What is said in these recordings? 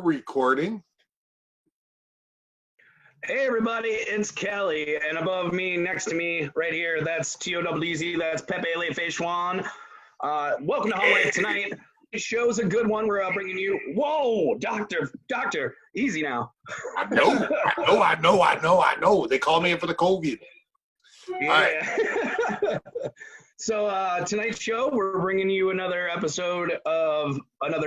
recording. Hey everybody, it's Kelly, and above me, next to me, right here, that's TOWZ, that's Pepe Le Feichuan. Welcome to Home Life Tonight. This show's a good one. We're bringing you, whoa, doctor, easy now. I know. They call me in for the COVID. Yeah. Right. So tonight's show, we're bringing you another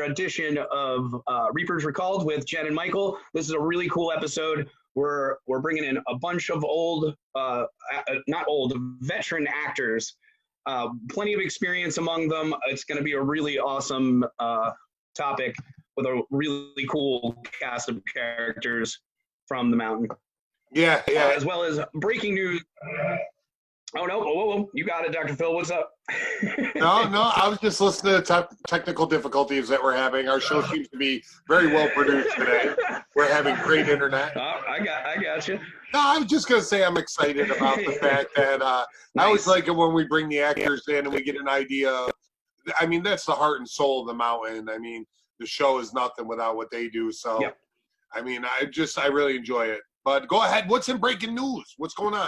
edition of Reapers Recalled with Jen and Michael. This is a really cool episode. We're bringing in a bunch of veteran actors, plenty of experience among them. It's going to be a really awesome topic with a really cool cast of characters from the mountain. Yeah. As well as breaking news. Oh, no. Whoa. You got it, Dr. Phil. What's up? No. I was just listening to technical difficulties that we're having. Our show seems to be very well produced today. We're having great internet. Oh, I got you. No, I was just going to say I'm excited about the fact that I always like it when we bring the actors in and we get an idea. I mean, that's the heart and soul of the mountain. I mean, the show is nothing without what they do. So, yep. I mean, I really enjoy it. But go ahead. What's in breaking news? What's going on?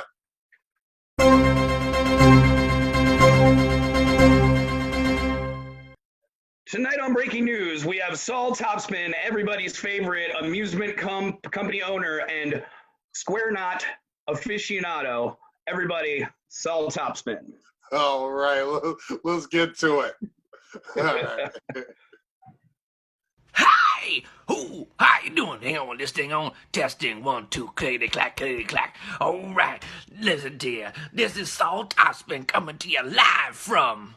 Tonight on Breaking News, we have Saul Topspin, everybody's favorite amusement company owner and square knot aficionado. Everybody, Saul Topspin. All right, let's get to it. All right. Hi! Who? How you doing? Hang on, this thing on. Testing, 1, 2, clickety clack. All right, listen to you. This is Saul Topspin coming to you live from...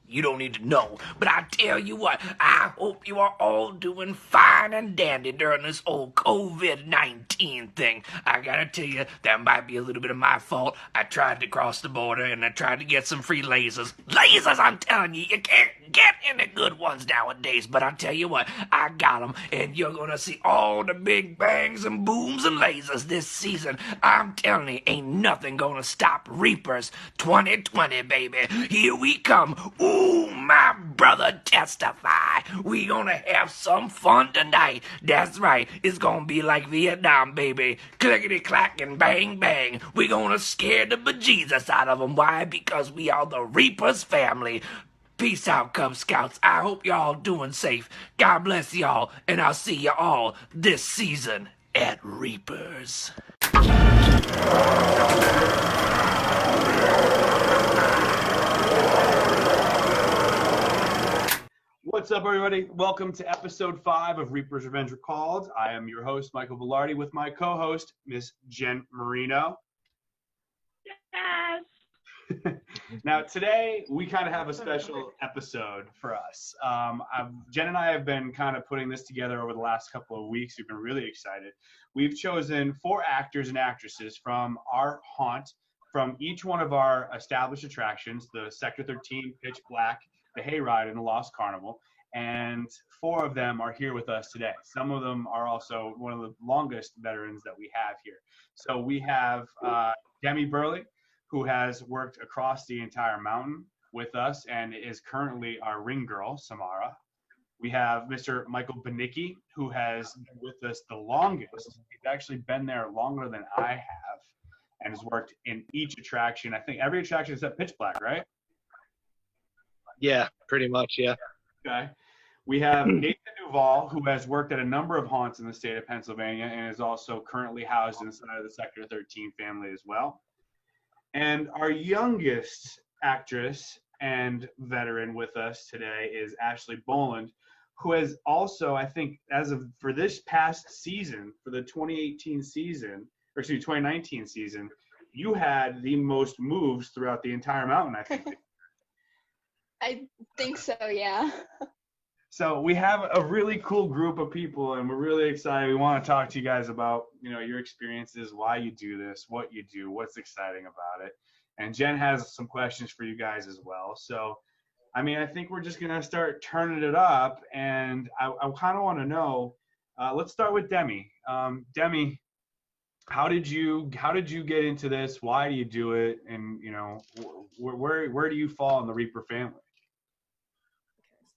You don't need to know, but I tell you what, I hope you are all doing fine and dandy during this old COVID-19 thing. I gotta tell you, that might be a little bit of my fault. I tried to cross the border and I tried to get some free lasers. Lasers, I'm telling you, you can't get any good ones nowadays, but I tell you what, I got them, and you're gonna see all the big bangs and booms and lasers this season. I'm telling you, ain't nothing gonna stop Reapers 2020, baby. Here we come. Ooh, my brother, testify. We gonna have some fun tonight. That's right. It's gonna be like Vietnam, baby. Clickety clack and bang bang. We gonna scare the bejesus out of them. Why? Because we are the Reapers family. Peace out, Cub Scouts. I hope y'all doing safe. God bless y'all, and I'll see you all this season at Reapers. What's up, everybody? Welcome to episode 5 of Reaper's Revenge Recalled. I am your host, Michael Velarde, with my co-host, Miss Jen Marino. Yes. Now, today, we kind of have a special episode for us. Jen and I have been kind of putting this together over the last couple of weeks. We've been really excited. We've chosen 4 actors and actresses from our haunt, from each one of our established attractions, the Sector 13, Pitch Black, the Hayride, and the Lost Carnival, and 4 of them are here with us today. Some of them are also one of the longest veterans that we have here. So we have Demi Burley, who has worked across the entire mountain with us and is currently our ring girl, Samara. We have Mr. Michael Benicki, who has been with us the longest. He's actually been there longer than I have and has worked in each attraction. I think every attraction except Pitch Black, right? Yeah, pretty much, yeah. Okay. We have Nathan Duval, who has worked at a number of haunts in the state of Pennsylvania and is also currently housed inside of the Sector 13 family as well. And our youngest actress and veteran with us today is Ashley Boland, who has also, I think, for this past season, for the 2019 season, you had the most moves throughout the entire mountain, I think. I think so, yeah. So we have a really cool group of people, and we're really excited. We want to talk to you guys about, your experiences, why you do this, what you do, what's exciting about it. And Jen has some questions for you guys as well. So, I think we're just going to start turning it up, and I kind of want to know, let's start with Demi. Demi, how did you get into this? Why do you do it? And, where do you fall in the Reaper family?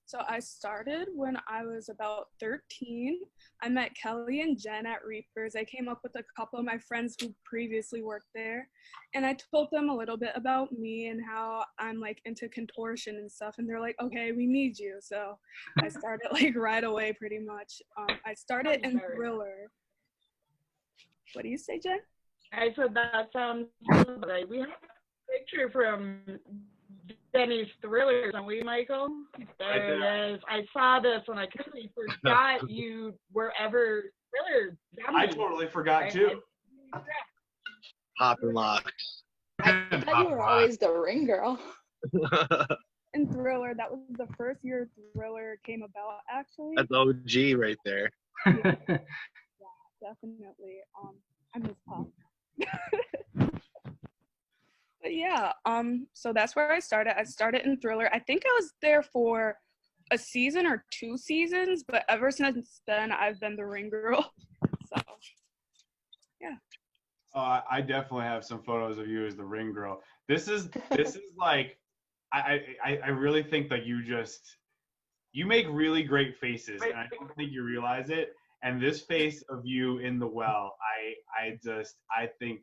So I started when I was about 13. I met Kelly and Jen at Reapers. I came up with a couple of my friends who previously worked there, and I told them a little bit about me and how I'm like into contortion and stuff, and they're like, okay, we need you. So I started like right away pretty much. I started in Thriller. What do you say, Jen? I said that sounds good. We have a picture from Denny's Thrillers, don't we, Michael? There it is. I saw this and I completely forgot you were ever Thriller. I totally forgot too. Pop and locks. I thought you were always the ring girl. In Thriller, that was the first year Thriller came about, actually. That's OG right there. Yeah, definitely. I miss Pop. But yeah, so that's where I started. I started in Thriller. I think I was there for a season or 2 seasons, but ever since then, I've been the ring girl. So, yeah. I definitely have some photos of you as the ring girl. This is like, I really think that you make really great faces, and I don't think you realize it. And this face of you in the well, I think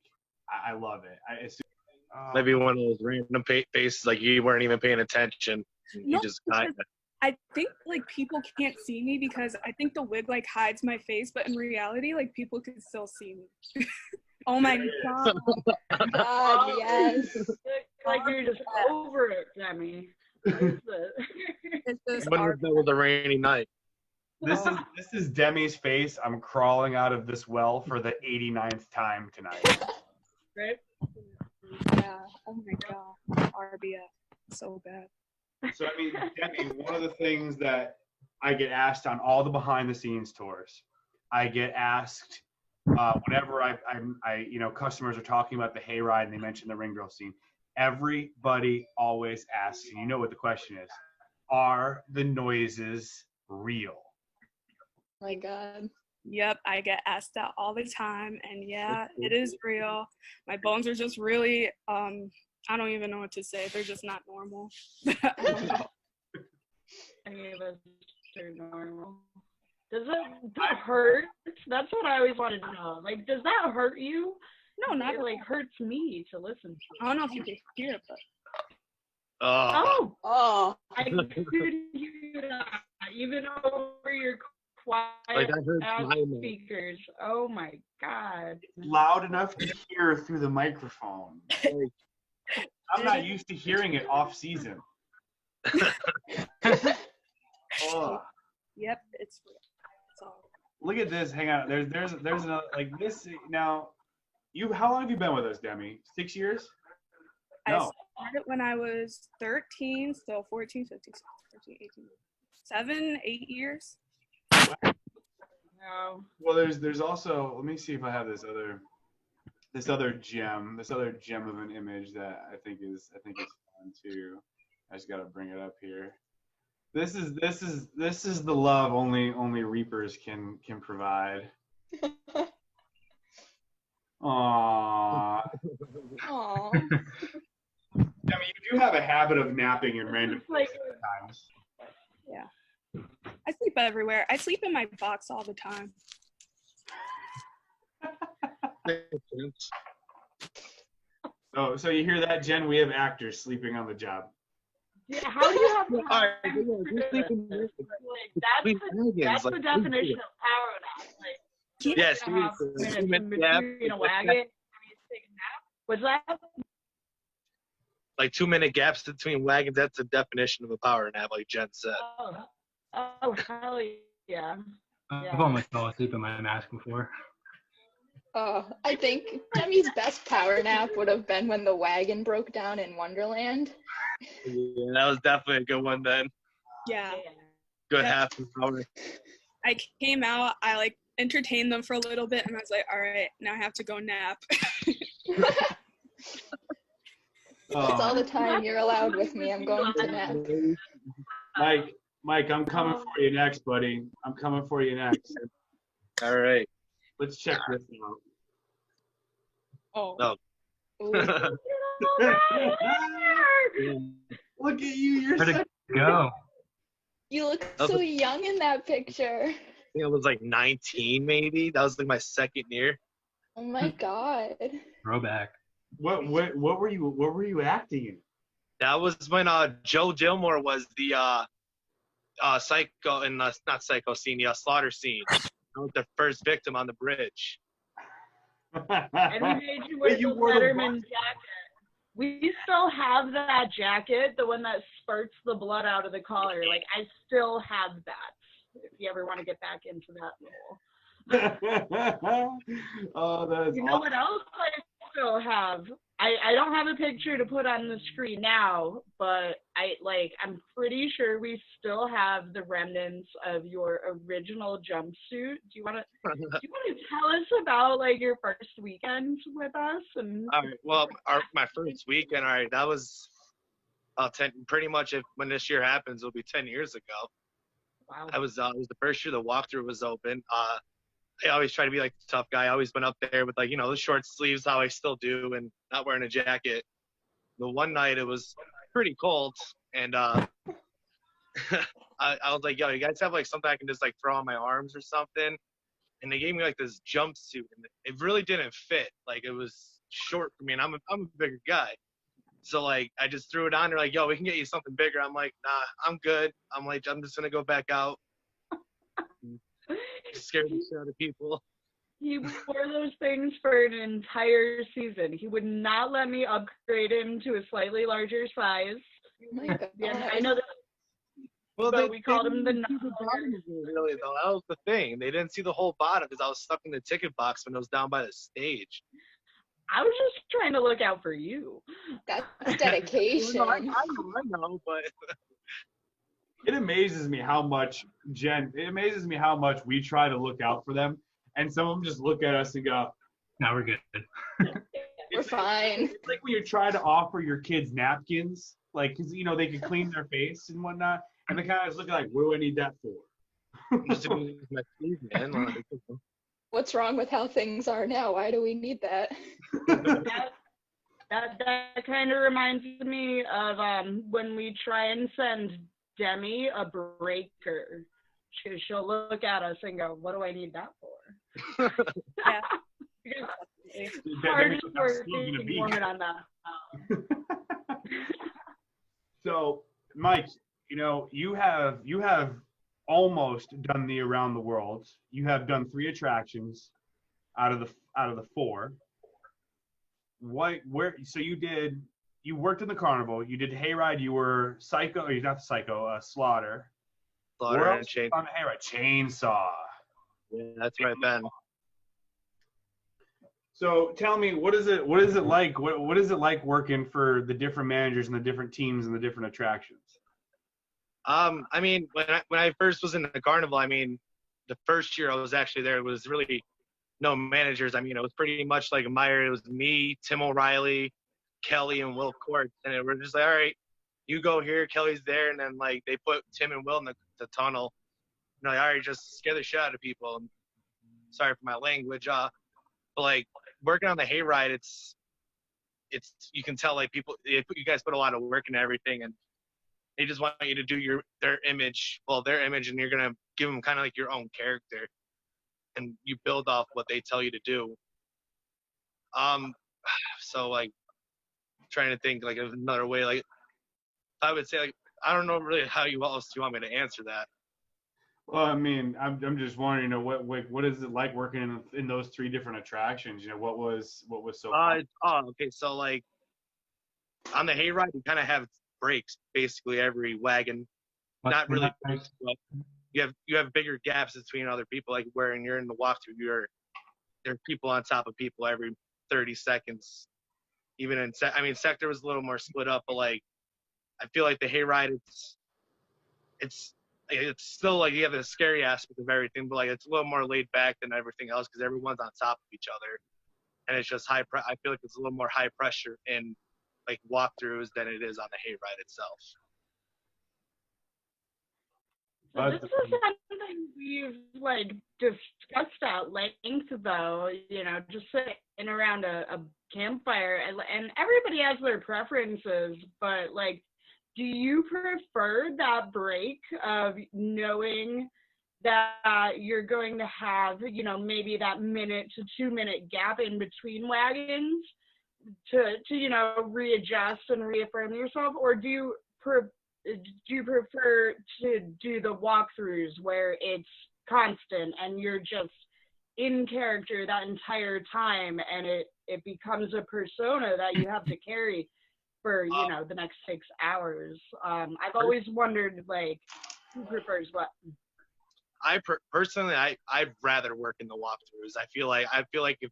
I love it. Maybe one of those random faces, like you weren't even paying attention. You just got it. I think like people can't see me because I think the wig like hides my face, but in reality, like people can still see me. Oh my god! God, yes. Like you're just over it, Demi. It's just When was a rainy night? This is Demi's face. I'm crawling out of this well for the 89th time tonight. Right? Yeah. Oh my god. RBF. So bad. So I mean, Demi, one of the things that I get asked on all the behind the scenes tours, I get asked whenever I customers are talking about the hayride and they mention the ring girl scene. Everybody always asks, and you know what the question is: are the noises real? My God. Yep, I get asked that all the time, and yeah, it is real. My bones are just really, I don't even know what to say. They're just not normal. I don't know. Any of us are normal. Does it hurt? That's what I always wanted to know. Like, does that hurt you? No, not it, like hurts me to listen to. I don't know if you can hear it, but. Oh. I could hear that even over your quiet Like I heard speakers. Oh my God. Loud enough to hear through the microphone. I'm not used to hearing it off season. Oh. Yep, it's real. It's all. Look at this. Hang on. There's another like this now. How long have you been with us, Demi? 6 years? I started when I was 13, so 14, 15, 16, 18, 7, 8 years. No. Well, there's also, let me see if I have this other gem of an image that I think is fun too. I just got to bring it up here. This is the love only Reapers can provide. Aww. Aww. I mean, you do have a habit of napping in random places at times. Yeah. I sleep everywhere. I sleep in my box all the time. So you hear that, Jen? We have actors sleeping on the job. Yeah, how do you have Alright, that's the definition of power nap. Like, yes, in between a wagon, and you take a nap. Was that? Like 2-minute gaps between wagons. That's the definition of a power nap, like Jen said. Oh, hell yeah. I've almost fell asleep in my mask before. Oh, I think Demi's best power nap would have been when the wagon broke down in Wonderland. Yeah, that was definitely a good one then. Yeah. Good half an hour. I came out, I like entertained them for a little bit, and I was like, all right, now I have to go nap. That's all the time you're allowed with me. I'm going to nap. Mike, I'm coming for you next, buddy. I'm coming for you next. All right. Let's check this out. Oh. No. Look at you. You're Where'd it go? You look That was so like- young in that picture. I think I was like 19 maybe. That was like my second year. Oh my god. Throwback. What were you acting in? That was when Joe Gilmore was the psycho and not psycho scene, the slaughter scene. I was the first victim on the bridge. And we made you wear Wait, you the wore the Letterman what? jacket. We still have that jacket, the one that spurts the blood out of the collar. Like, I still have that, if you ever want to get back into that role. Oh, that is You know what else I still have? I don't have a picture to put on the screen now, but I'm pretty sure we still have the remnants of your original jumpsuit. Do you want to tell us about like your first weekend with us? And All right. Well, my first weekend. All right, that was 10. Pretty much, when this year happens, it'll be 10 years ago. wow. It was the first year the walkthrough was open. I always try to be like the tough guy. I always went up there with like, the short sleeves, how I still do, and not wearing a jacket. The one night it was pretty cold, and I was like, yo, you guys have like something I can just like throw on my arms or something? And they gave me like this jumpsuit, and it really didn't fit. Like it was short for me, and I'm a bigger guy. So like I just threw it on. They're like, yo, we can get you something bigger. I'm like, nah, I'm good. I'm just gonna go back out. Scared the shit out of people. He wore those things for an entire season. He would not let me upgrade him to a slightly larger size. Oh my god. And I know that. Well, But we called him the didn't see the bottom of me, really, though. That was the thing. They didn't see the whole bottom because I was stuck in the ticket box when I was down by the stage. I was just trying to look out for you. That's dedication. I know, but It amazes me how much, Jen, we try to look out for them, and some of them just look at us and go, Now we're good. We're fine. It's like when you try to offer your kids napkins, like, because, they can clean their face and whatnot, and they kind of just look like, what do I need that for? just to be my sleeve, man. Like, What's wrong with how things are now? Why do we need that? That kind of reminds me of when we try and send Demi a breaker. She'll look at us and go, what do I need that for? Yeah. It's That hard makes to it work still gonna be. woman on that. So, Mike, you have almost done the around the world. You have done 3 attractions out of the 4. So you worked in the carnival, you did hayride, you were psycho, you're not psycho, slaughter. Slaughter Where and else chain. on the hayride? Chainsaw. Yeah, that's right, Ben. So tell me, what is it like? What is it like working for the different managers and the different teams and the different attractions? I mean, when I first was in the carnival, I mean, the first year I was actually there, it was really no managers. I mean, it was pretty much like Meyer. It was me, Tim O'Reilly, Kelly, and Will Court, and we're just like, all right, you go here, Kelly's there, and then like they put Tim and Will in the tunnel. Like, all right, just scare the shit out of people. And sorry for my language, but like working on the hayride, it's you can tell like you guys put a lot of work into everything, and they just want you to do their image, and you're gonna give them kind of like your own character, and you build off what they tell you to do. So like trying to think like of another way, like I would say like I don't know really how else you want me to answer that. Well, I mean, I'm just wondering, what is it like working in those 3 different attractions? What was so fun? Okay, so like on the hayride, you kind of have breaks basically every wagon. Not really breaks, but you have bigger gaps between other people. Like when you're in the walkthrough, there are people on top of people every 30 seconds. Even in sector was a little more split up, but like I feel like the hayride, it's still like you have the scary aspect of everything, but like it's a little more laid back than everything else because everyone's on top of each other, and it's just I feel like it's a little more high pressure in like walkthroughs than it is on the hayride itself. So this is something we've like discussed at length, though. Just sitting around a campfire, and everybody has their preferences, but like do you prefer that break of knowing that you're going to have, you know, maybe that minute to 2 minute gap in between wagons to you know, readjust and reaffirm yourself, or do you prefer to do the walkthroughs where it's constant and you're just in character that entire time, and it becomes a persona that you have to carry for, you know, the next 6 hours? I've always wondered, like, who prefers what? Personally, I'd rather work in the walkthroughs. I feel like if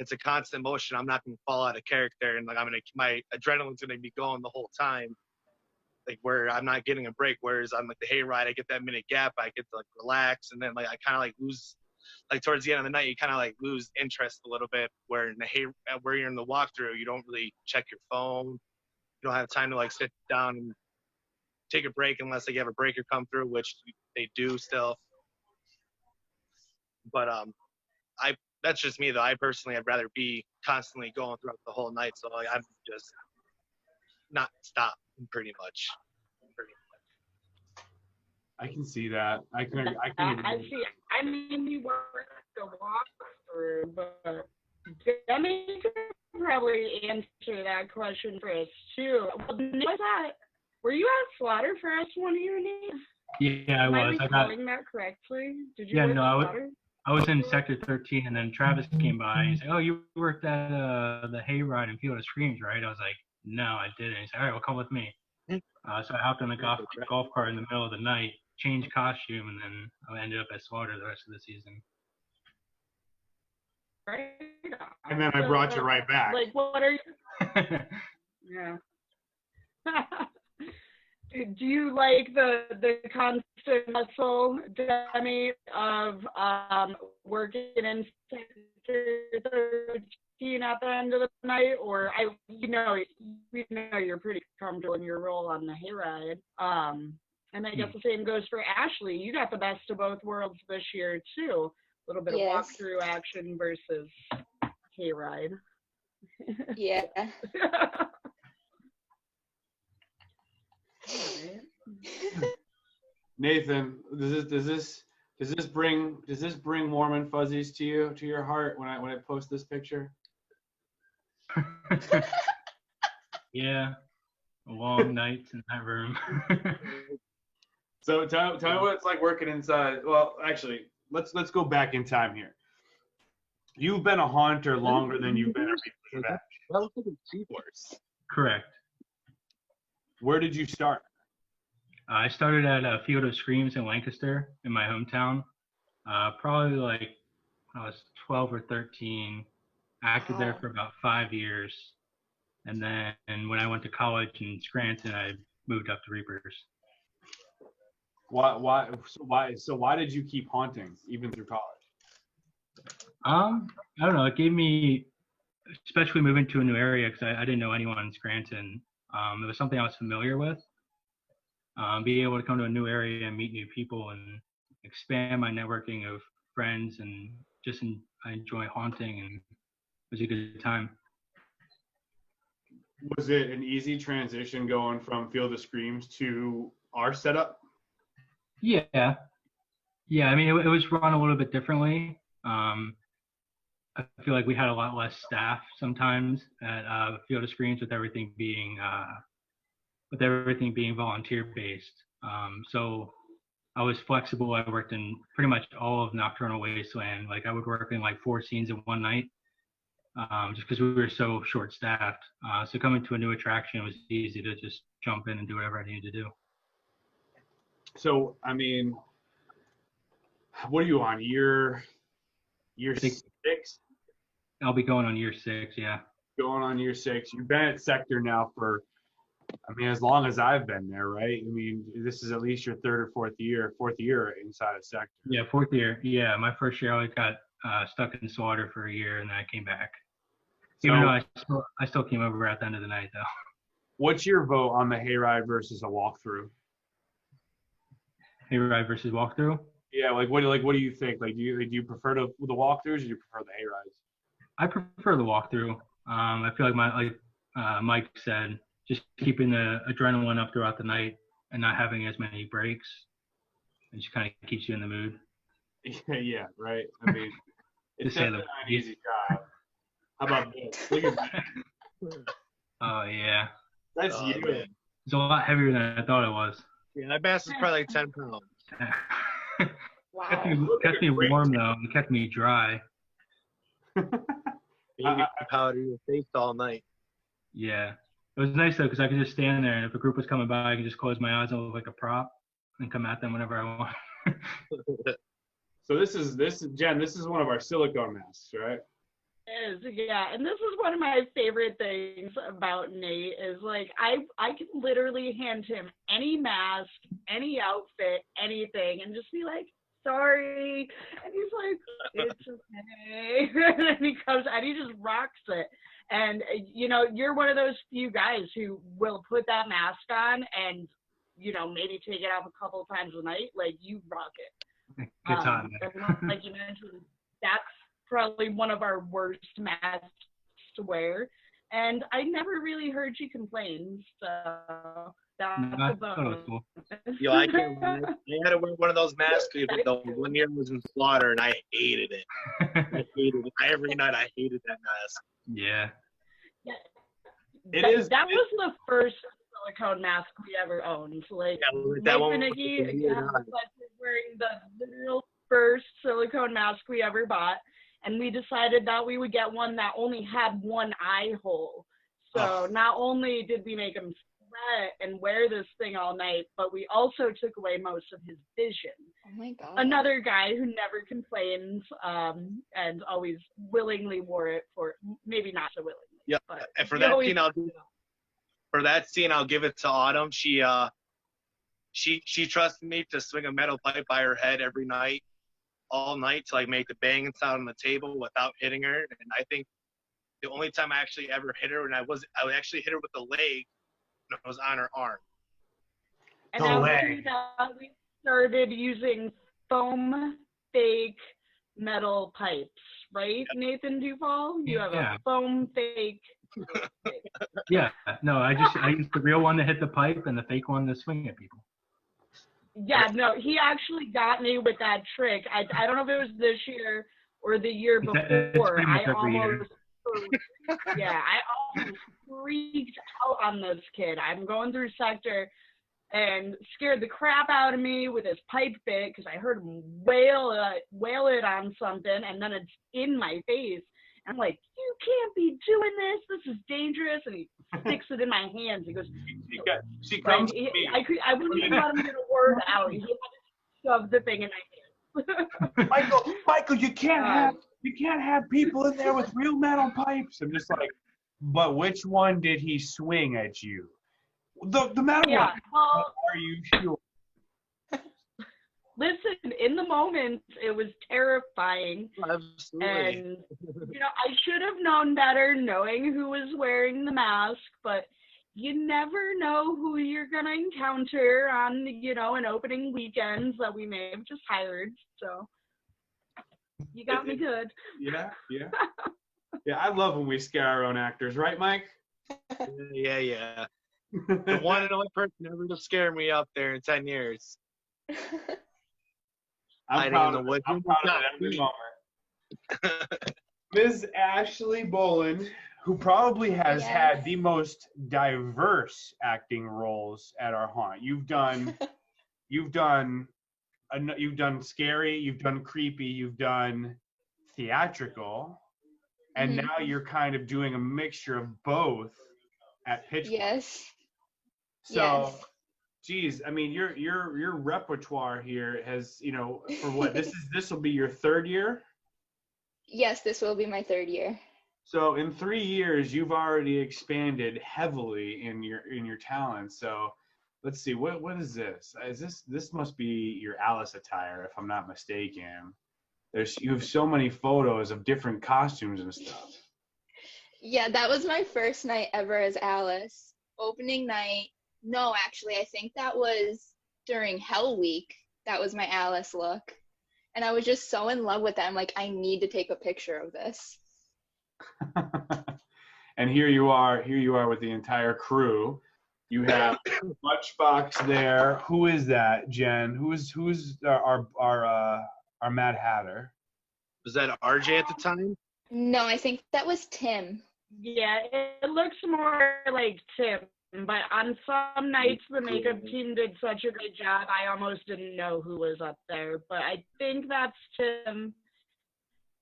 it's a constant motion, I'm not gonna fall out of character, and like my adrenaline's gonna be going the whole time, like where I'm not getting a break. Whereas on like the hayride, I get that minute gap, I get to like relax, and then like I kind of like lose, like towards the end of the night, you kind of like lose interest a little bit. Where where you're in the walkthrough, you don't really check your phone, you don't have time to like sit down and take a break unless like you have a breaker come through, which they do still. But that's just me though. I'd rather be constantly going throughout the whole night, so like, I'm just not stop pretty much. I can see that. I can see. I mean, you work the walkthrough, but Demi could probably answer that question for us too. Were you at Slaughterfest one year, Nate? Yeah, I was. Am I recalling that correctly? Did you? Yeah, work no, at I was in Sector 13, and then Travis came by and he said, "Oh, you worked at the hayride in Field of Screams, right?" I was like, "No, I didn't." He said, "All right, well, come with me." So I hopped on the golf cart in the middle of the night, changed costume, and then I ended up at Slaughter the rest of the season. Right. And then I brought you right back. Like, what are you? Yeah. Do you like the constant hustle, Demi, of working in Sector 13 at the end of the night, or we know you're pretty comfortable in your role on the hayride. And I guess the same goes for Ashley. You got the best of both worlds this year too. A little bit of walkthrough action versus hayride. Yeah. Nathan, does this bring warm and fuzzies to your heart when I post this picture? Yeah, long nights in that room. So tell me what it's like working inside. Well, actually, let's go back in time here. You've been a haunter longer than you've been a Reaper. Correct. Where did you start? I started at Field of Screams in Lancaster, in my hometown. Probably like I was 12 or 13. Acted there for about 5 years, and then when I went to college in Scranton, I moved up to Reapers. Why did you keep haunting even through college? I don't know. It gave me, especially moving to a new area, because I didn't know anyone in Scranton. It was something I was familiar with. Being able to come to a new area and meet new people and expand my networking of friends, and just I enjoy haunting, and it was a good time. Was it an easy transition going from Field of Screams to our setup? Yeah. I mean, it was run a little bit differently. I feel like we had a lot less staff sometimes at Field of Screams, with everything being volunteer based. So I was flexible. I worked in pretty much all of Nocturnal Wasteland. Like I would work in like 4 scenes in one night, just because we were so short staffed. So coming to a new attraction, it was easy to just jump in and do whatever I needed to do. So, I mean, what are you on, year 6? I'll be going on year 6, yeah. Going on year 6. You've been at Sector now for, I mean, as long as I've been there, right? I mean, this is at least your 3rd or 4th year inside of Sector. Yeah, 4th year. Yeah, my first year I got stuck in Slaughter for a year, and then I came back. Even though I still came over at the end of the night, though. What's your vote on the hayride versus a walkthrough? Hayride versus walkthrough? Yeah, what do you think? Like, do you prefer the walkthroughs, or do you prefer the hayrides? I prefer the walkthrough. I feel like Mike said, just keeping the adrenaline up throughout the night and not having as many breaks. It just kind of keeps you in the mood. Yeah, right. I mean, it's To say the definitely not an least. easy job. How about this? Look at that. Oh yeah, That's Oh, you. man. it's a lot heavier than I thought it was. Yeah, that mask is probably like 10 pounds. kept me, Wow. kept me warm though, and kept me dry. Baby powder your face all night. Yeah, it was nice though because I could just stand there, and if a group was coming by, I could just close my eyes and look like a prop and come at them whenever I want. So this is Jen. This is one of our silicone masks, right? Is, yeah, and this is one of my favorite things about Nate is like I can literally hand him any mask, any outfit, anything, and just be like, sorry, and he's like, it's okay, and then he comes and he just rocks it. And you know, you're one of those few guys who will put that mask on and, you know, maybe take it off a couple times a night. Like, you rock it. Gets hot. And like you mentioned, that's probably one of our worst masks to wear, and I never really heard you complain, so that's I a thought it was cool. Yo, I can't. I had to wear one of those masks the 1 year I was in Slaughter, and I hated it. I hated it. Every night I hated that mask. Yeah. That was the first silicone mask we ever owned. Like, that Mike one Minicki was weird. was wearing the literal first silicone mask we ever bought, and we decided that we would get one that only had one eye hole. So not only did we make him sweat and wear this thing all night, but we also took away most of his vision. Oh my god. Another guy who never complains, and always willingly wore it for, maybe not so willingly. Yeah, but and for he that always- scene, I'll give it to Autumn. She trusted me to swing a metal pipe by her head every night, all night, to like make the banging sound on the table without hitting her. And I think the only time I actually ever hit her, and I would actually hit her with the leg, when it was on her arm. And after that, we started using foam fake metal pipes, right, Nathan Duval? You have a foam fake. Yeah. No, I used the real one to hit the pipe and the fake one to swing at people. Yeah, no, he actually got me with that trick. I don't know if it was this year or the year before. I almost freaked out on this kid. I'm going through sector and scared the crap out of me with his pipe bit because I heard him wail it on something, and then it's in my face. I'm like, you can't be doing this. This is dangerous. And he sticks it in my hands. He goes, she comes to me. I wouldn't even let him get a word out. He had to shove the thing in my hand. Michael, you can't have people in there with real metal pipes. I'm just like, but which one did he swing at you? The metal one. Well, are you sure? Listen, in the moment, it was terrifying. Absolutely. And, you know, I should have known better knowing who was wearing the mask, but you never know who you're going to encounter on, you know, an opening weekends that we may have just hired. So you got me good. Yeah. Yeah, I love when we scare our own actors, right, Mike? Yeah. The one and only person ever to scare me up there in 10 years. I'm proud of it every moment. Ms. Ashley Boland, who probably has had the most diverse acting roles at our haunt. You've done scary, you've done creepy, you've done theatrical, and now you're kind of doing a mixture of both at Pitch. Yes. So, geez, I mean, your repertoire here has, you know, for what this will be your third year. Yes, this will be my third year. So in 3 years, you've already expanded heavily in your talent. So let's see, what is this? This must be your Alice attire, if I'm not mistaken. You have so many photos of different costumes and stuff. Yeah, that was my first night ever as Alice. Opening night. No, actually, I think that was during Hell Week. That was my Alice look. And I was just so in love with it. I'm like, I need to take a picture of this. And here you are with the entire crew. You have Lunchbox there. Who is that, Jen? Who's our Mad Hatter? Was that RJ at the time? No, I think that was Tim. Yeah, it looks more like Tim, but on some nights the makeup team did such a great job, I almost didn't know who was up there. But I think that's Tim.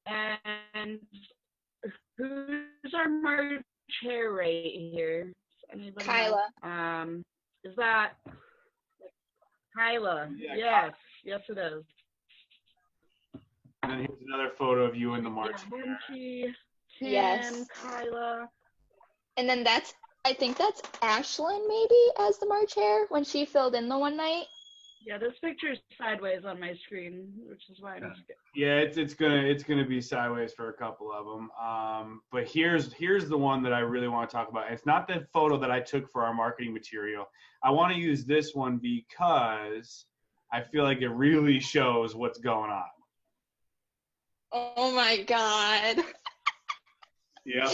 And who's our March chair right here? Anybody Kyla. know? Is that Kyla? Yeah, Yes, it is. And then here's another photo of you in the March. Tim, Yes. Kyla. And then I think that's Ashlyn maybe as the March Hare when she filled in the one night. Yeah, this picture's sideways on my screen, which is why I'm Yeah, it's gonna be sideways for a couple of them. But here's the one that I really want to talk about. It's not the photo that I took for our marketing material. I want to use this one because I feel like it really shows what's going on. Oh my God. Yeah.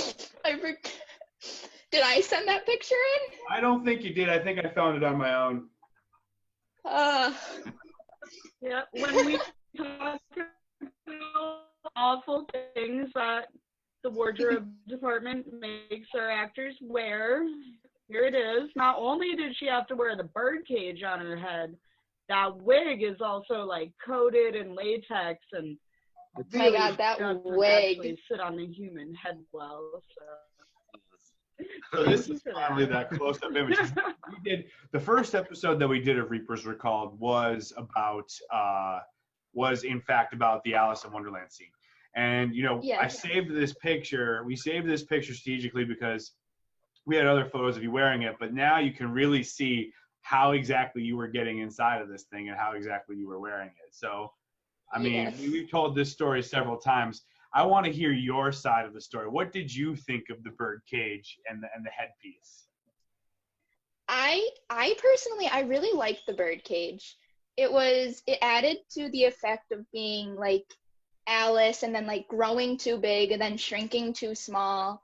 Did I send that picture in? I don't think you did. I think I found it on my own. Yeah, when we talk about awful things that the wardrobe department makes our actors wear, here it is. Not only did she have to wear the birdcage on her head, that wig is also like coated in latex and my God, that doesn't wig. actually sit on the human head well. So this is finally that close-up image. We did the first episode that we did of Reapers Recalled was in fact about the Alice in Wonderland scene. And Yeah. I saved this picture. We saved this picture strategically because we had other photos of you wearing it, but now you can really see how exactly you were getting inside of this thing and how exactly you were wearing it. So, I mean, Yes. we've told this story several times. I want to hear your side of the story. What did you think of the bird cage and the headpiece? I personally, I really liked the bird cage. It added to the effect of being like Alice and then like growing too big and then shrinking too small.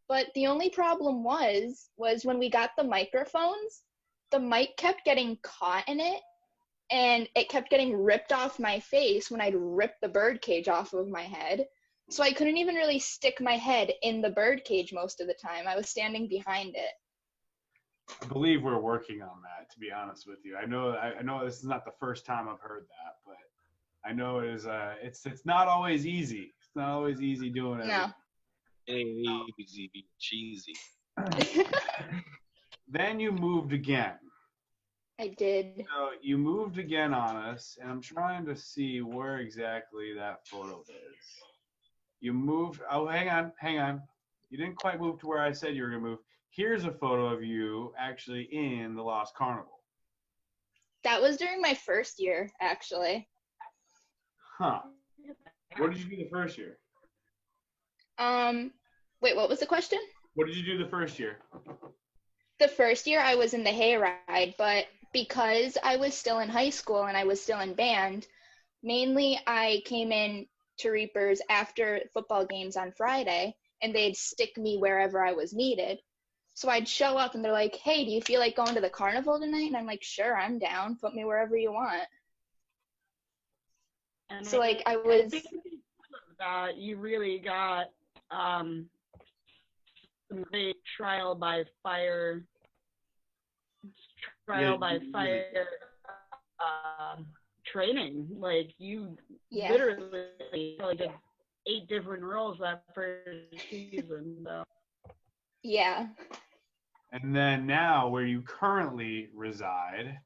But the only problem was when we got the microphones, the mic kept getting caught in it and it kept getting ripped off my face when I'd rip the bird cage off of my head. So I couldn't even really stick my head in the bird cage most of the time. I was standing behind it. I believe we're working on that, to be honest with you. I know this is not the first time I've heard that, but I know it is it's not always easy. It's not always easy doing it. No. It ain't easy being cheesy. Then you moved again. I did. So you moved again on us, and I'm trying to see where exactly that photo is. You moved. Oh, hang on. You didn't quite move to where I said you were going to move. Here's a photo of you actually in the Lost Carnival. That was during my first year, actually. Huh. What did you do the first year? Wait, what was the question? What did you do the first year? The first year I was in the hayride, but because I was still in high school and I was still in band, mainly I came in to Reapers after football games on Friday, and they'd stick me wherever I was needed. So I'd show up and they're like, hey, do you feel like going to the carnival tonight? And I'm like, sure, I'm down. Put me wherever you want. And So like I I was, think that you really got some great trial by fire training. Like you yeah, literally like did 8 different roles that first season. So. yeah, And then now, where you currently reside,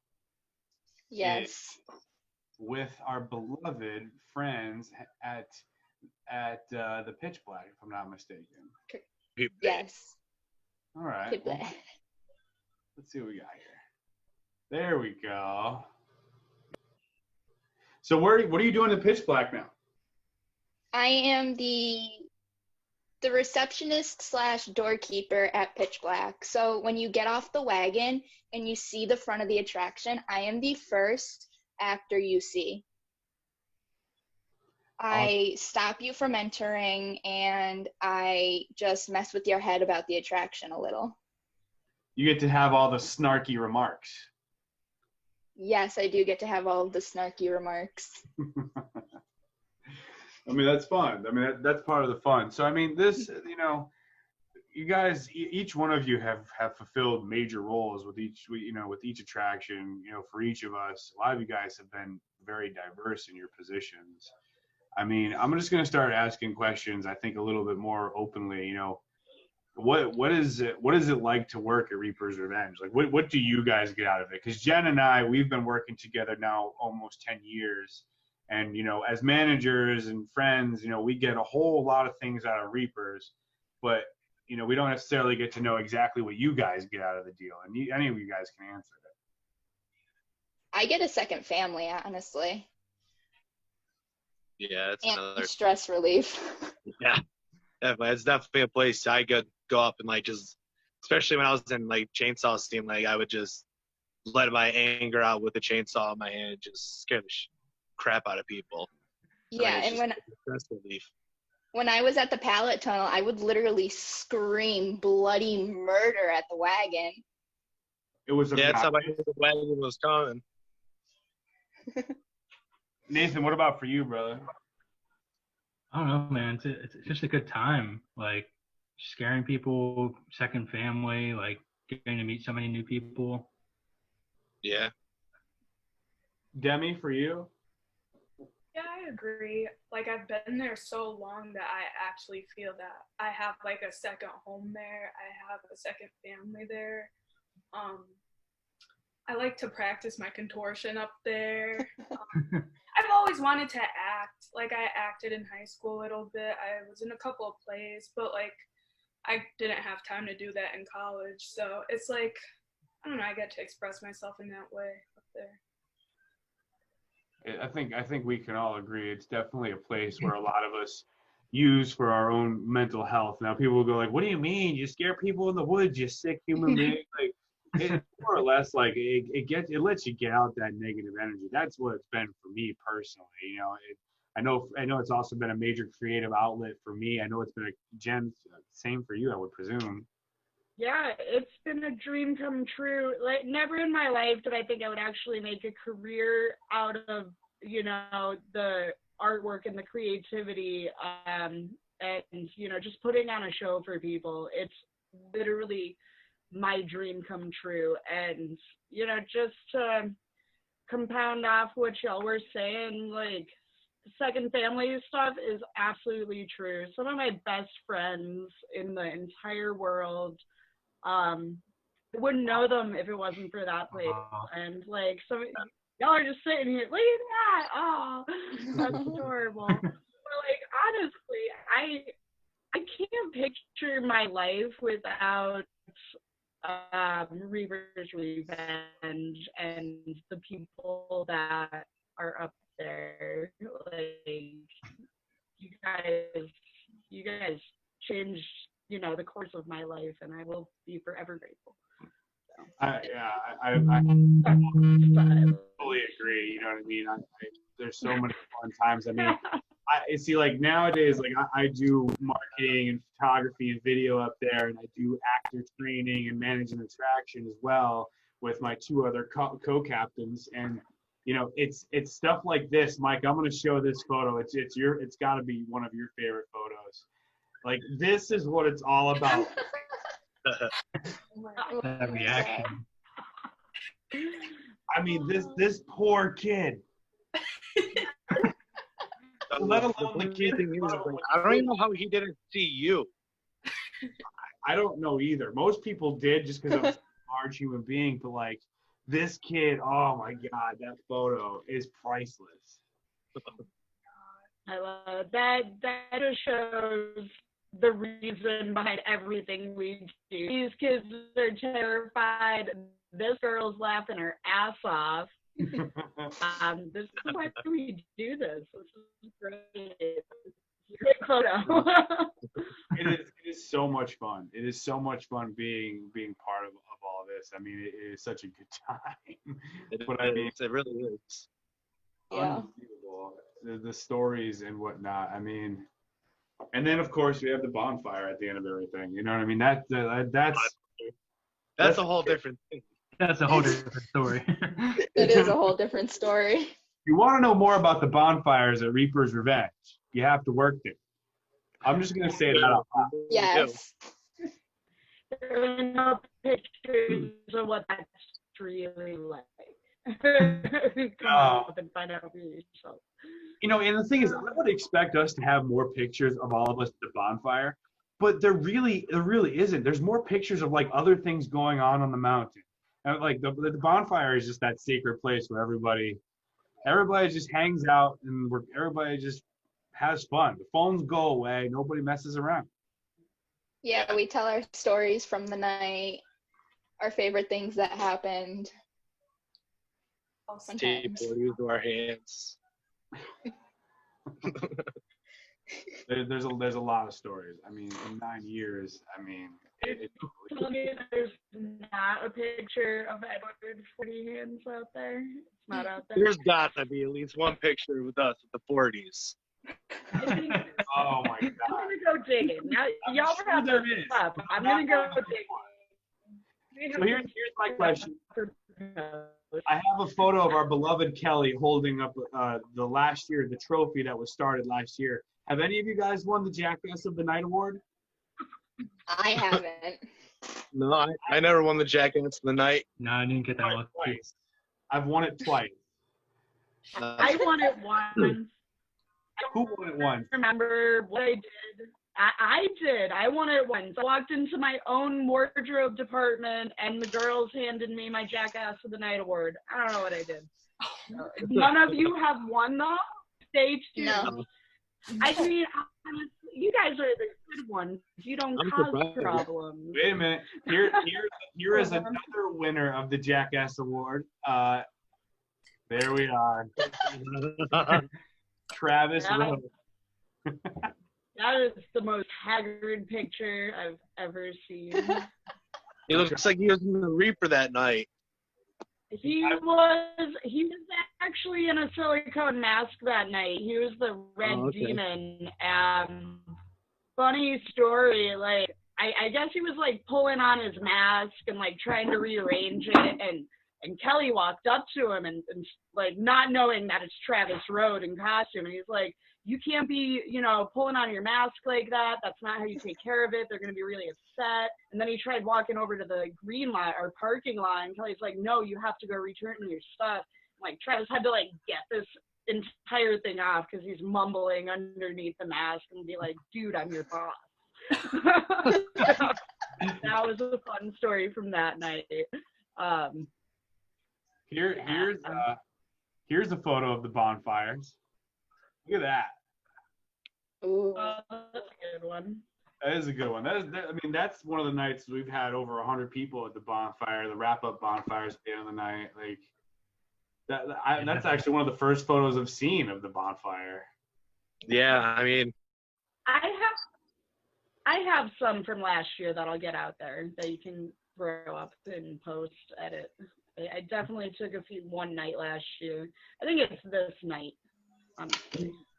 yes, is with our beloved friends at the Pitch Black, if I'm not mistaken. yes. All right. Keep Well, that. let's see what we got here. There we go. So what are you doing at Pitch Black now? I am the receptionist / doorkeeper at Pitch Black. So when you get off the wagon and you see the front of the attraction, I am the first actor you see. I stop you from entering, and I just mess with your head about the attraction a little. You get to have all the snarky remarks. Yes, I do get to have all of the snarky remarks. I mean, that's fun. I mean, that's part of the fun. So, I mean, this, you know, you guys, each one of you have fulfilled major roles with each attraction, you know, for each of us. A lot of you guys have been very diverse in your positions. I mean, I'm just going to start asking questions, I think, a little bit more openly. You know, what is it like to work at Reaper's Revenge? Like, what do you guys get out of it? Because Jen and I, we've been working together now almost 10 years. And, you know, as managers and friends, you know, we get a whole lot of things out of Reapers. But, you know, we don't necessarily get to know exactly what you guys get out of the deal. And any of you guys can answer it. I get a second family, honestly. Yeah, it's And another. stress relief. Yeah, definitely. It's definitely a place I could go up and like just, especially when I was in like chainsaw scene, like I would just let my anger out with the chainsaw in my hand, and just scare the crap out of people. Yeah, Like, and stress relief. when I was at the pallet tunnel, I would literally scream bloody murder at the wagon. It was Yeah, that's how my wagon was coming. Nathan, what about for you, brother? I don't know, man. It's just a good time. Like scaring people, second family, like getting to meet so many new people. Yeah. Demi, for you? Yeah, I agree. Like, I've been there so long that I actually feel that I have like a second home there. I have a second family there. I like to practice my contortion up there. I've always wanted to act. Like, I acted in high school a little bit. I was in a couple of plays, but like I didn't have time to do that in college. So it's like, I don't know, I get to express myself in that way up there. I think we can all agree it's definitely a place where a lot of us use for our own mental health. Now people will go like, "What do you mean? You scare people in the woods, you sick human being?" Like, it's more or less like it lets you get out that negative energy. That's what it's been for me personally. You know, I know it's also been a major creative outlet for me. I know it's been Jen, same for you, I would presume. Yeah, it's been a dream come true. Like, never in my life did I think I would actually make a career out of, you know, the artwork and the creativity, and, you know, just putting on a show for people. It's literally my dream come true. And, you know, just to compound off what y'all were saying, like, second family stuff is absolutely true. Some of my best friends in the entire world, I wouldn't know them if it wasn't for that place. And like, some y'all are just sitting here, look at that, oh, that's adorable. But like, honestly, I can't picture my life without Reaper's Revenge and the people that are up there. Like, you guys changed, you know, the course of my life, and I will be forever grateful. So. I fully agree. You know what I mean? There's so many fun times. I mean, I see, like, nowadays, like I do marketing and photography and video up there, and I do actor training and managing attraction as well with my two other co-captains. And you know, it's stuff like this, Mike. I'm going to show this photo. It's got to be one of your favorite photos. Like, this is what it's all about. That reaction. I mean, this poor kid. Let alone the kid. I don't even know how he didn't see you. I don't know either. Most people did just because I'm a large human being, but like this kid, oh my God, that photo is priceless. I love it. That just shows the reason behind everything we do. These kids are terrified. This girl's laughing her ass off. This is why we do this. This is great. Great photo. It is so much fun. It is so much fun being part of all this. I mean, it is such a good time. It really is. Yeah. Unbelievable. the stories and whatnot. I mean, and then of course we have the bonfire at the end of everything. You know what I mean? That's a whole different thing. That's a whole different story. It is a whole different story. You want to know more about the bonfires at Reaper's Revenge? You have to work there. I'm just gonna say that out loud. Yes. There are no pictures of what that's really like. Come up and find out for yourself. You know, and the thing is, I would expect us to have more pictures of all of us at the bonfire, but there really isn't. There's more pictures of like other things going on the mountain. And like the bonfire is just that sacred place where everybody just hangs out and everybody just has fun. The phones go away. Nobody messes around. Yeah, we tell our stories from the night, our favorite things that happened. Tape to our hands. There's a lot of stories. I mean, in 9 years, I mean, Tell me there's not a picture of Edward 40 hands out there. It's not out there. There's got to be at least one picture with us with the 40s. oh my God. I'm gonna go digging. Now, y'all have to stop. I'm gonna go digging. So here's my question. I have a photo of our beloved Kelly holding up the last year, the trophy that was started last year. Have any of you guys won the Jackass of the Night award? I haven't. No, I never won the Jackass of the Night. No, I didn't get that one. Twice. I've won it twice. I won it once. Who won it once? Remember what I did? I did. I won it once. I walked into my own wardrobe department and the girls handed me my Jackass of the Night award. I don't know what I did. None of you have won though? Stay tuned. No. I mean, you guys are the good ones. You don't cause problems. Wait a minute. Here is another winner of the Jackass Award. There we are. Travis Rowe. That is the most haggard picture I've ever seen. He looks like he was in the Reaper that night. He was actually in a silicone mask that night. He was the Red Demon. Funny story, like I guess he was like pulling on his mask and like trying to rearrange it, and Kelly walked up to him and like not knowing that it's Travis Rowe in costume, and he's like, you can't be, pulling on your mask like that. That's not how you take care of it. They're going to be really upset. And then he tried walking over to the green lot or parking lot. And Kelly's like, no, you have to go return your stuff. Like Travis had to like get this entire thing off because he's mumbling underneath the mask and be like, dude, I'm your boss. That was a fun story from that night. Here's a photo of the bonfires. Look at that. Ooh. That's a good one. That is a good one. That's one of the nights we've had over 100 people at the bonfire, the wrap-up bonfires at the end of the night. Like that's actually one of the first photos I've seen of the bonfire. Yeah, I mean, I have some from last year that I'll get out there that you can throw up and post, edit. I definitely took a few one night last year. I think it's this night.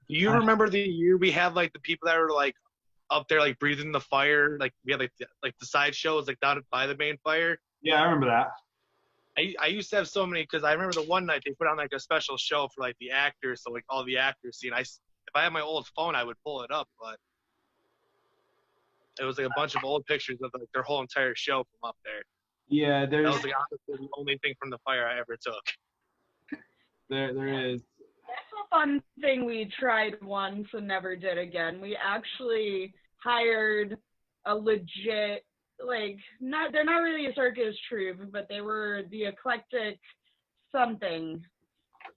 Do you remember the year we had like the people that were like up there like breathing the fire? Like we had like the side shows like down by the main fire. Yeah, I remember that. I used to have so many because I remember the one night they put on like a special show for like the actors, so like all the actors see. And if I had my old phone, I would pull it up, but it was like a bunch of old pictures of like their whole entire show from up there. Yeah, that was like honestly the only thing from the fire I ever took. There is. That's a fun thing we tried once and never did again. We actually hired a legit, they're not really a circus troupe, but they were the eclectic something,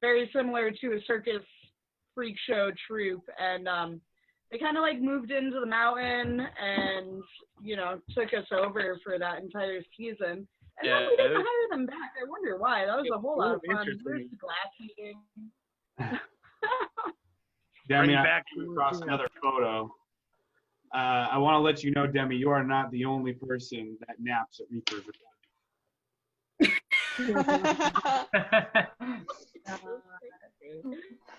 very similar to a circus freak show troupe, and they kind of like moved into the mountain and, took us over for that entire season. And then we didn't hire them back. I wonder why. That was a whole lot of fun. There's glass eating. Demi, I came across another photo. I want to let you know, Demi, you are not the only person that naps at Reaper's Revenge.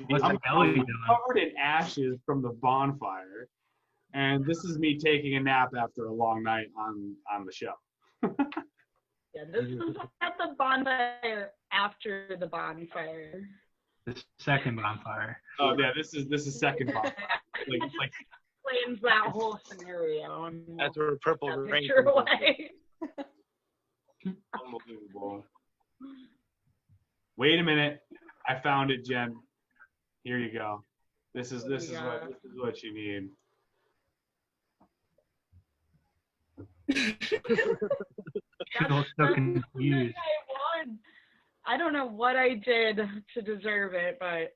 What's I'm the Kelly doing? covered in ashes from the bonfire, and this is me taking a nap after a long night on the show. Yeah, this is at the bonfire after the bonfire. The second bonfire. Oh yeah, this is second bonfire. Like Explains that whole scenario. And That's where Purple that Rain picture comes away. unbelievable. Wait a minute, I found it, Jen. Here you go. This is what you need. She's all so confused. I won. I don't know what I did to deserve it, but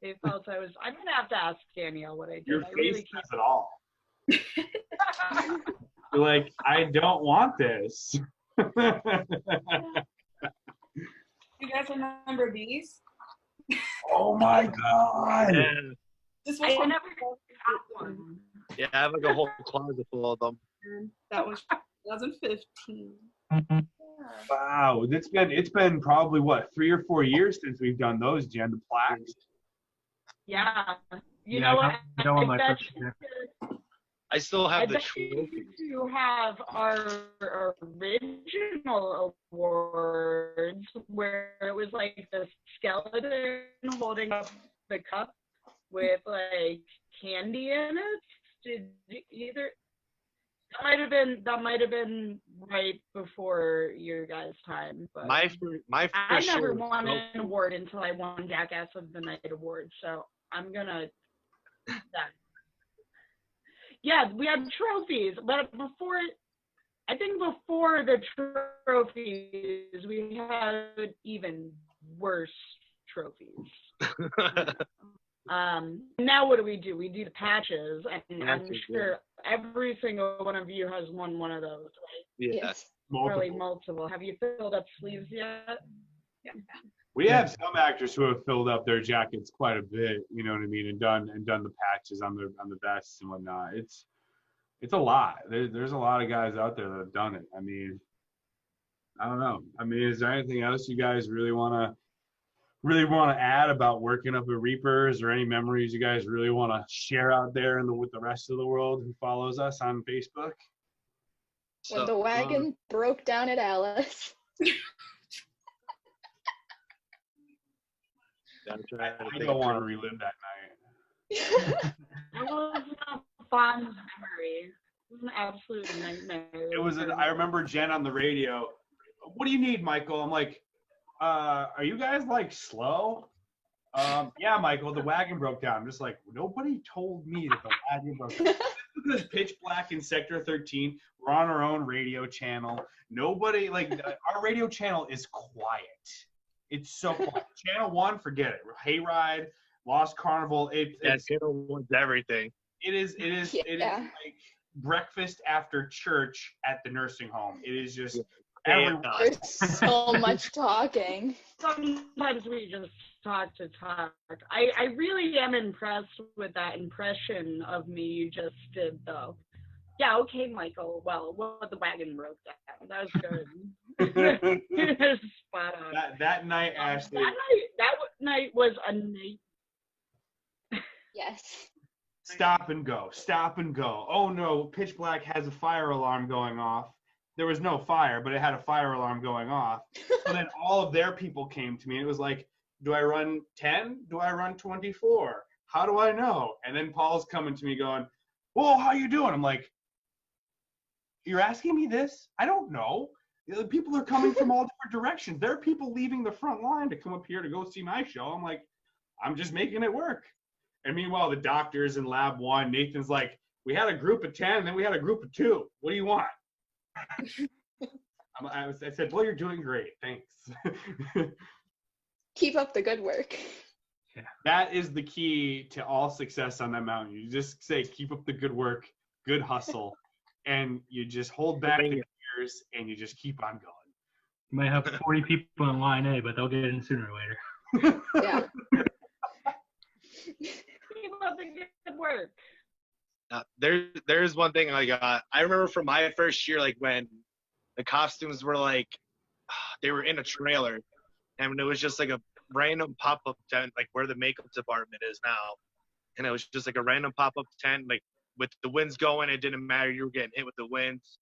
they felt I was. I'm gonna have to ask Danielle what I did. Your I face really says it all. You're like, I don't want this. You guys remember these? Oh my god. Yeah, This I was from never got one. yeah, I have like a whole closet full of them. that was 2015. Wow, it's been probably what 3 or 4 years since we've done those, Jen. The plaques. Yeah. You Yeah, know what? I know I my bet first you year. I still I have the bet you trophy. do have our original awards where it was like the skeleton holding up the cup with like candy in it. Did either that might have been right before your guys' time, but My I first never year won was an award until I won Jackass of the Night award. So I'm gonna that. Yeah, we had trophies, but I think before the trophies, we had even worse trophies. Now what do? We do the patches, and I'm Patches, sure every single one of you has won one of those, right? Yeah. Yes. Probably multiple. Have you filled up sleeves yet? Yeah. We have some actors who have filled up their jackets quite a bit, you know what I mean, and done the patches on the vests and whatnot. It's a lot. There's a lot of guys out there that have done it. I mean, I don't know. I mean, is there anything else you guys really want to add about working up at Reapers, or any memories you guys really want to share out there with the rest of the world who follows us on Facebook? When the wagon broke down at Alice. I don't want to relive that night. That was a fond memory. It was an absolute nightmare. I remember Jen on the radio. What do you need, Michael? I'm like, are you guys like slow? Yeah, Michael, the wagon broke down. I'm just like, nobody told me that the wagon broke down. This is pitch black in Sector 13. We're on our own radio channel. Nobody, our radio channel is quiet. It's so quiet. Channel 1, forget it. Hayride, Lost Carnival. It's Channel 1's everything. It is like breakfast after church at the nursing home. It is just everyone. There's so much talking. Sometimes we just talk to talk. I really am impressed with that impression of me you just did, though. Yeah, okay, Michael. Well, the wagon broke down. That was good. Spot on. That night, Ashley. That night was a night. Yes. Stop and go. Stop and go. Oh no, pitch black has a fire alarm going off. There was no fire, but it had a fire alarm going off. So then all of their people came to me. And it was like, do I run 10? Do I run 24? How do I know? And then Paul's coming to me going, whoa, how you doing? I'm like, you're asking me this? I don't know. The people are coming from all different directions. There are people leaving the front line to come up here to go see my show. I'm like, I'm just making it work. And meanwhile, the doctors in lab 1, Nathan's like, we had a group of 10, and then we had a group of 2. What do you want? I said, well, you're doing great. Thanks. Keep up the good work. Yeah. That is the key to all success on that mountain. You just say, keep up the good work, good hustle, and you just hold back the gears, and you just keep on going. You might have 40 people in line A, but they'll get in sooner or later. Yeah. Keep up the good work. There's one thing I remember from my first year, like when the costumes were like, they were in a trailer, and it was just like a random pop-up tent, like where the makeup department is now. And it was just like a random pop-up tent, like with the winds going, it didn't matter. You were getting hit with the winds.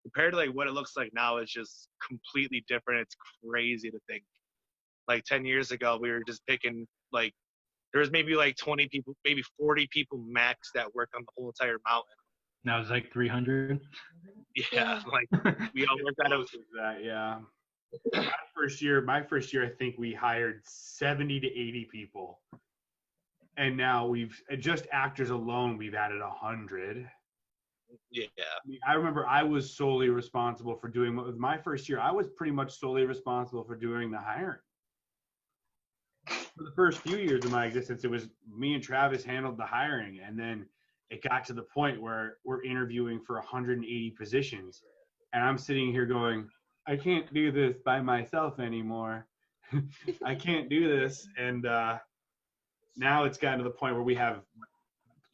Compared to like what it looks like now, it's just completely different. It's crazy to think. Like 10 years ago, we were just picking like, there was maybe like 20 people, maybe 40 people max that worked on the whole entire mountain. Now it's like 300. Yeah, like we all worked out of that. Yeah. My first year, I think we hired 70 to 80 people, and now we've just actors alone. We've added 100. Yeah. I remember I was solely responsible for doing what was my first year. I was pretty much solely responsible for doing the hiring. For the first few years of my existence, it was me and Travis handled the hiring, and then it got to the point where we're interviewing for 180 positions, and I'm sitting here going, I can't do this by myself anymore. I can't do this. And now it's gotten to the point where we have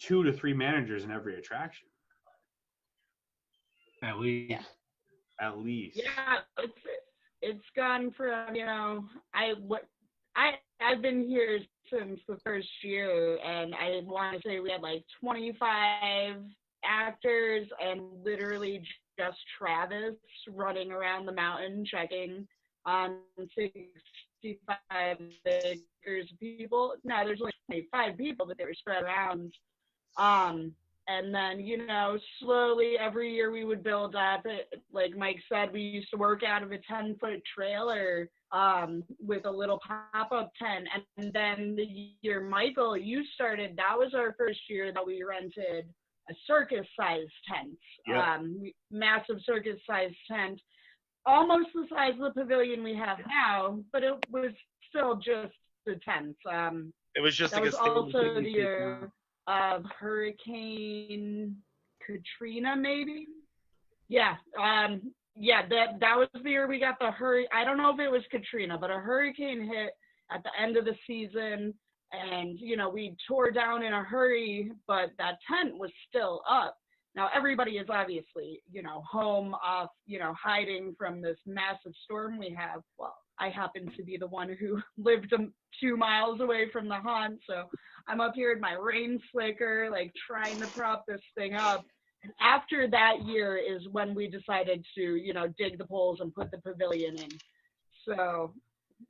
2 to 3 managers in every attraction. At least. Yeah. At least. Yeah, it's gone from, you know, I've been here since the first year, and I want to say we had like 25 actors and literally just Travis running around the mountain checking on 65 acres of people. Now there's only 25 people, but they were spread around. And then, you know, slowly every year we would build up. Like Mike said, we used to work out of a 10-foot trailer with a little pop-up tent. And then the year Michael, you started, that was our first year that we rented a circus-sized tent. Yep. Massive circus-sized tent. Almost the size of the pavilion we have now, but it was still just the tent. It was just that like was also the year of Hurricane Katrina, maybe. Yeah, that was the year we got the hurricane. I don't know if it was Katrina, but a hurricane hit at the end of the season, and you know we tore down in a hurry, but that tent was still up. Now everybody is obviously, you know, home off, you know, hiding from this massive storm we have. Well, I happen to be the one who lived 2 miles away from the haunt, so I'm up here in my rain slicker, like trying to prop this thing up. And after that year is when we decided to, you know, dig the poles and put the pavilion in. So,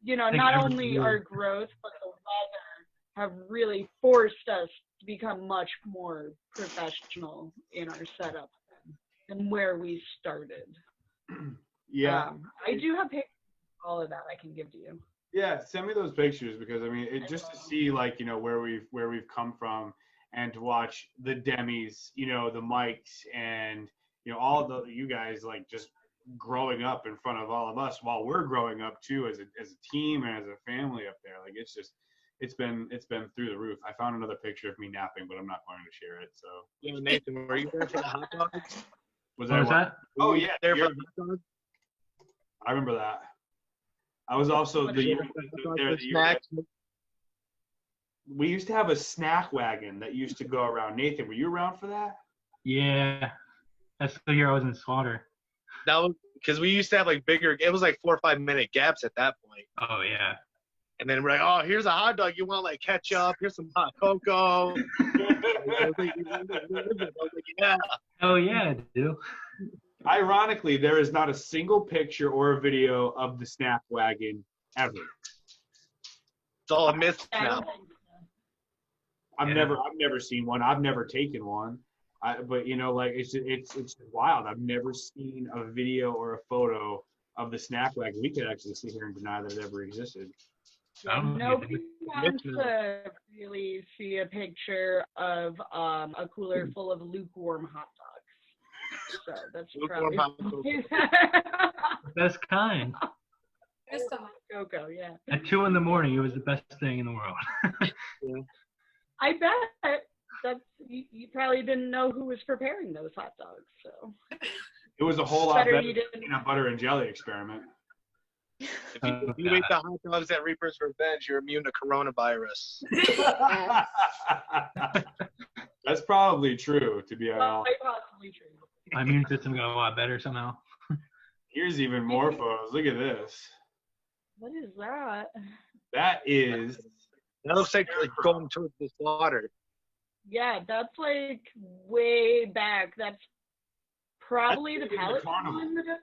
you know, not only our growth, but the weather have really forced us to become much more professional in our setup than where we started. Yeah. I do have pictures of all of that I can give to you. Yeah, send me those pictures, because I mean, it just to see like, you know, where we've come from, and to watch the Demis, you know, the Mikes, and you know, all the you guys like just growing up in front of all of us while we're growing up too as a team and as a family up there. Like it's been through the roof. I found another picture of me napping, but I'm not going to share it. So Yeah, Nathan, were you there for the hot dogs? was What was that? Oh yeah, There for the hot dogs? I remember that. I was also the year we used to have a snack wagon that used to go around. Nathan, were you around for that? Yeah. That's the year I was in Slaughter. That was because we used to have like bigger. It was like 4 or 5 minute gaps at that point. Oh, yeah. And then we're like, oh, here's a hot dog. You want like ketchup? Here's some hot cocoa. I was like, yeah. Oh, yeah, I do. Ironically, there is not a single picture or a video of the snack wagon ever. It's all a myth now. I've never seen one. I've never taken one. But you know, like it's wild. I've never seen a video or a photo of the snack wagon. We could actually sit here and deny that it ever existed. Yeah, nobody wants to really see a picture of a cooler full of lukewarm hot dogs. So that's Lukewarm probably The best kind. just a hot cocoa, yeah. At 2 a.m, it was the best thing in the world. I bet that's you probably didn't know who was preparing those hot dogs. So It was a whole lot better you than didn't. a peanut butter and jelly experiment. If you ate the hot dogs at Reaper's Revenge, you're immune to coronavirus. That's probably true, to be honest. Quite possibly true. My immune system got a lot better somehow. Here's even more photos. Look at this. What is that? That looks like going towards the slaughter. Yeah, that's like way back. That's probably the That's pallet carnival. in the distance.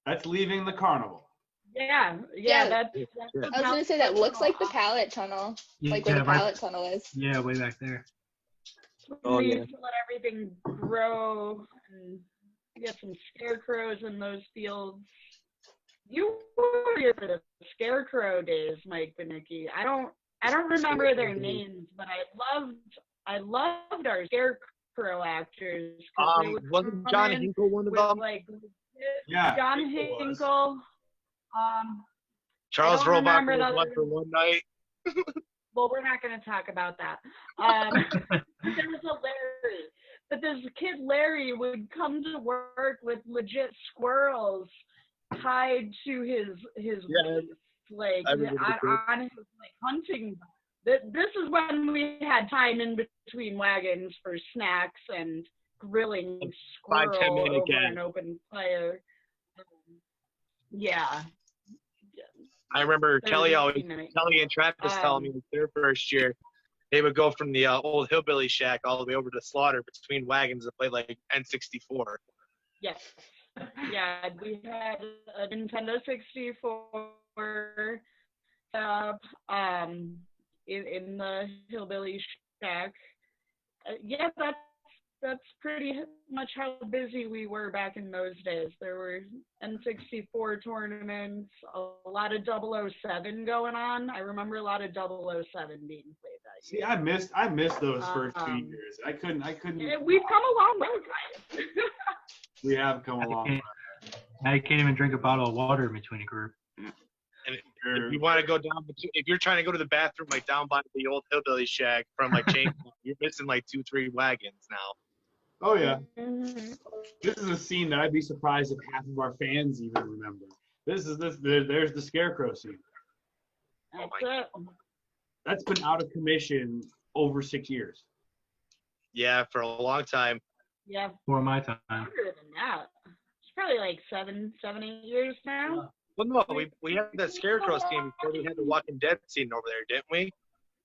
That's leaving the carnival. Yeah, Yeah. that's I was gonna say that looks like the pallet tunnel, like where the right- pallet tunnel is. Yeah, way back there. Oh, we yeah. used to let everything grow and get some scarecrows in those fields. You were here for the scarecrow days, Mike Benicki. I don't remember their names, but I loved our scarecrow actors. 'Cause they would Wasn't come John in Hinkle one of with, them? like, Yeah, John Hinkle was. Hinkle. Charles I don't Roebuck remember was the one other- for one night. Well, we're not going to talk about that. There was a Larry. But this kid Larry would come to work with legit squirrels tied to his Yeah, waist, like I remember the on his like hunting. This is when we had time in between wagons for snacks and grilling 5-10 squirrel minute over gag. an open fire. Yeah. I remember Kelly and Travis telling me Um, their first year, they would go from the old hillbilly shack all the way over to the slaughter between wagons to play like N64. Yes. Yeah, we had a Nintendo 64 in the hillbilly shack. Yeah, that's pretty much how busy we were back in those days. There were N64 tournaments, a lot of 007 going on. I remember a lot of 007 being played that See, year. I missed those first 2 years. I couldn't. Yeah, we've come a long way, guys. We have come along. Now you can't even drink a bottle of water in between a group. And if you want to go down, if you're trying to go to the bathroom like down by the old hillbilly shack from like James, you're missing like 2-3 wagons now. Oh yeah, Mhm. this is a scene that I'd be surprised if half of our fans even remember. There's the scarecrow scene. That's it. That's been out of commission over 6 years. Yeah, for a long time. Yeah, Before my time. longer than that. It's probably like 7, 8 years now. Well, no, we had that scarecrow scene before we had the Walking Dead scene over there, didn't we?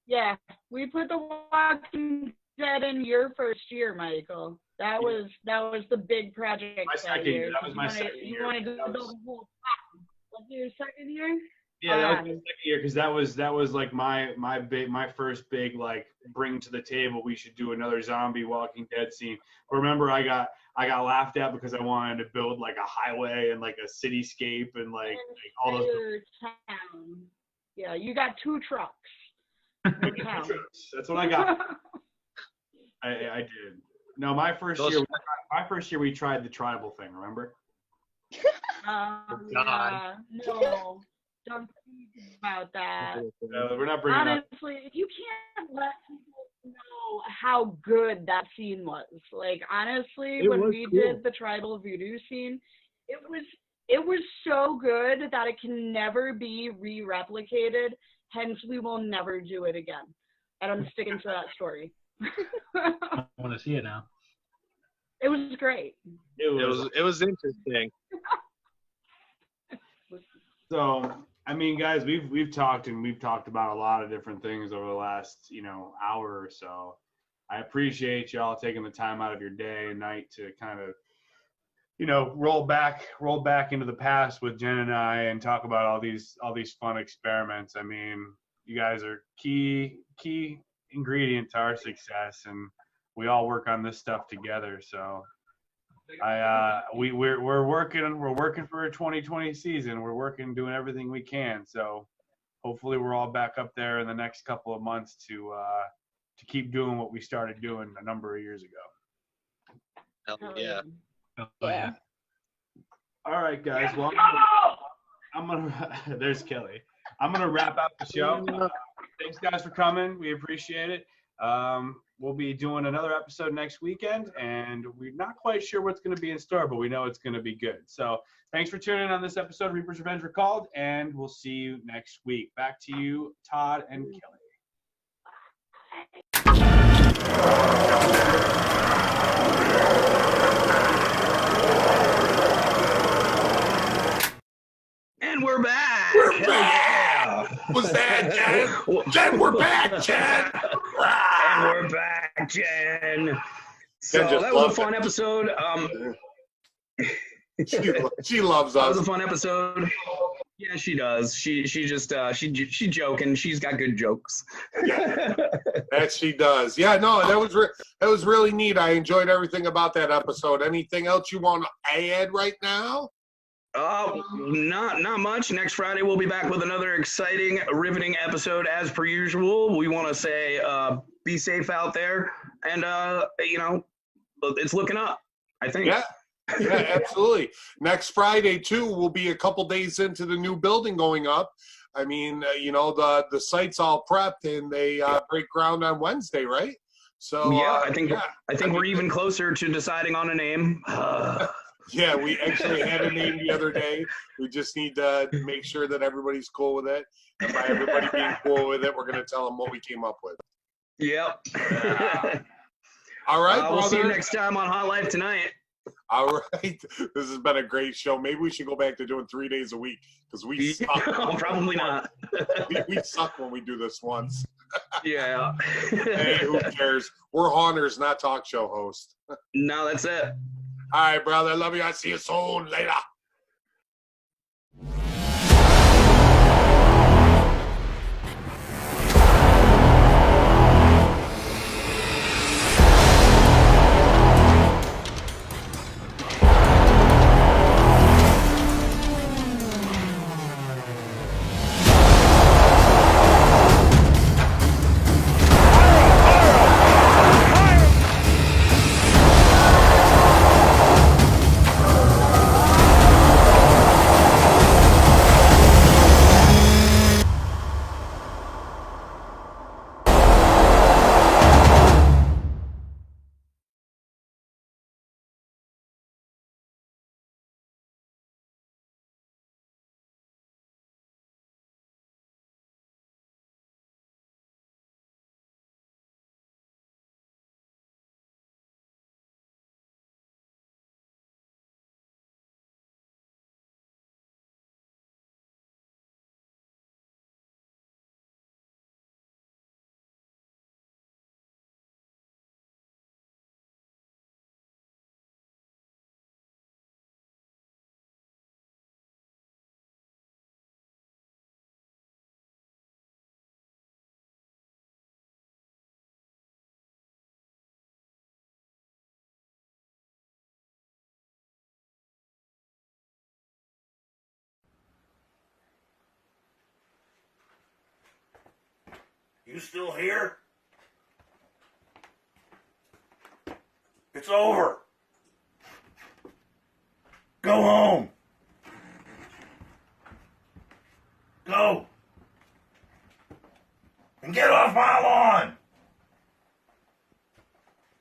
Yeah, we put the Walking Dead in your first year, Michael. That was the big project My that second year. year. That was my second year. You wanted to build the whole platform. Was it your second year? Yeah, that was my second year because that was like my first big like bring to the table. We should do another zombie Walking Dead scene. Remember, I got laughed at because I wanted to build like a highway and like a cityscape and like all those. Entire town. Yeah, you got 2 trucks. per town. That's what I got. I did. No, my first year we tried the tribal thing. Remember? Yeah, no, don't think about that. We're not bringing up. Honestly, you can't let people know how good that scene was. Like, honestly, when we did the tribal voodoo scene, it was so good that it can never be re-replicated. Hence, we will never do it again. And I'm sticking to that story. I want to see it now. It was great. It was interesting. So, I mean, guys, we've talked about a lot of different things over the last, hour or so. I appreciate y'all taking the time out of your day and night to kind of, roll back into the past with Jen and I and talk about all these fun experiments. I mean, you guys are key ingredient to our success, and we all work on this stuff together. So we're working for a 2020 season. We're doing everything we can. So hopefully we're all back up there in the next couple of months to keep doing what we started doing a number of years ago. Hell yeah. Oh, yeah. All right, guys. Well, I'm gonna there's Kelly. I'm gonna wrap up the show. Thanks, guys, for coming. We appreciate it. We'll be doing another episode next weekend, and we're not quite sure what's going to be in store, but we know it's going to be good. So thanks for tuning in on this episode of Reaper's Revenge Recalled, and we'll see you next week. Back to you, Todd and Kelly. And we're back. We're Hell back. yeah. Was that Jen. Jen, we're back, Jen. And we're back, Jen. So Jen just that was a loved fun it. episode. She loves That was a us. fun episode. Yeah, she does. She just she joking. She's got good jokes. Yeah, that she does. Yeah, no, that was really neat. I enjoyed everything about that episode. Anything else you want to add right now? Not much. Next Friday we'll be back with another exciting, riveting episode as per usual. We want to say be safe out there, and it's looking up, I think. Yeah. Yeah, absolutely. Next Friday too, we'll be a couple days into the new building going up. I mean, the site's all prepped and they break ground on Wednesday, right? So yeah, I think we're even closer to deciding on a name. Yeah, we actually had a name the other day. We just need to make sure that everybody's cool with it. And by everybody being cool with it, we're going to tell them what we came up with. Yep. All right, we'll see you brother. next time on Hot Life Tonight. All right. This has been a great show. Maybe we should go back to doing 3 days a week because we suck. Probably not. we suck when we do this once. Yeah. Hey, who cares? We're haunters, not talk show hosts. No, that's it. All right, brother. Love you. I'll see you soon. Later. You still here? It's over. Go home. Go. And get off my lawn.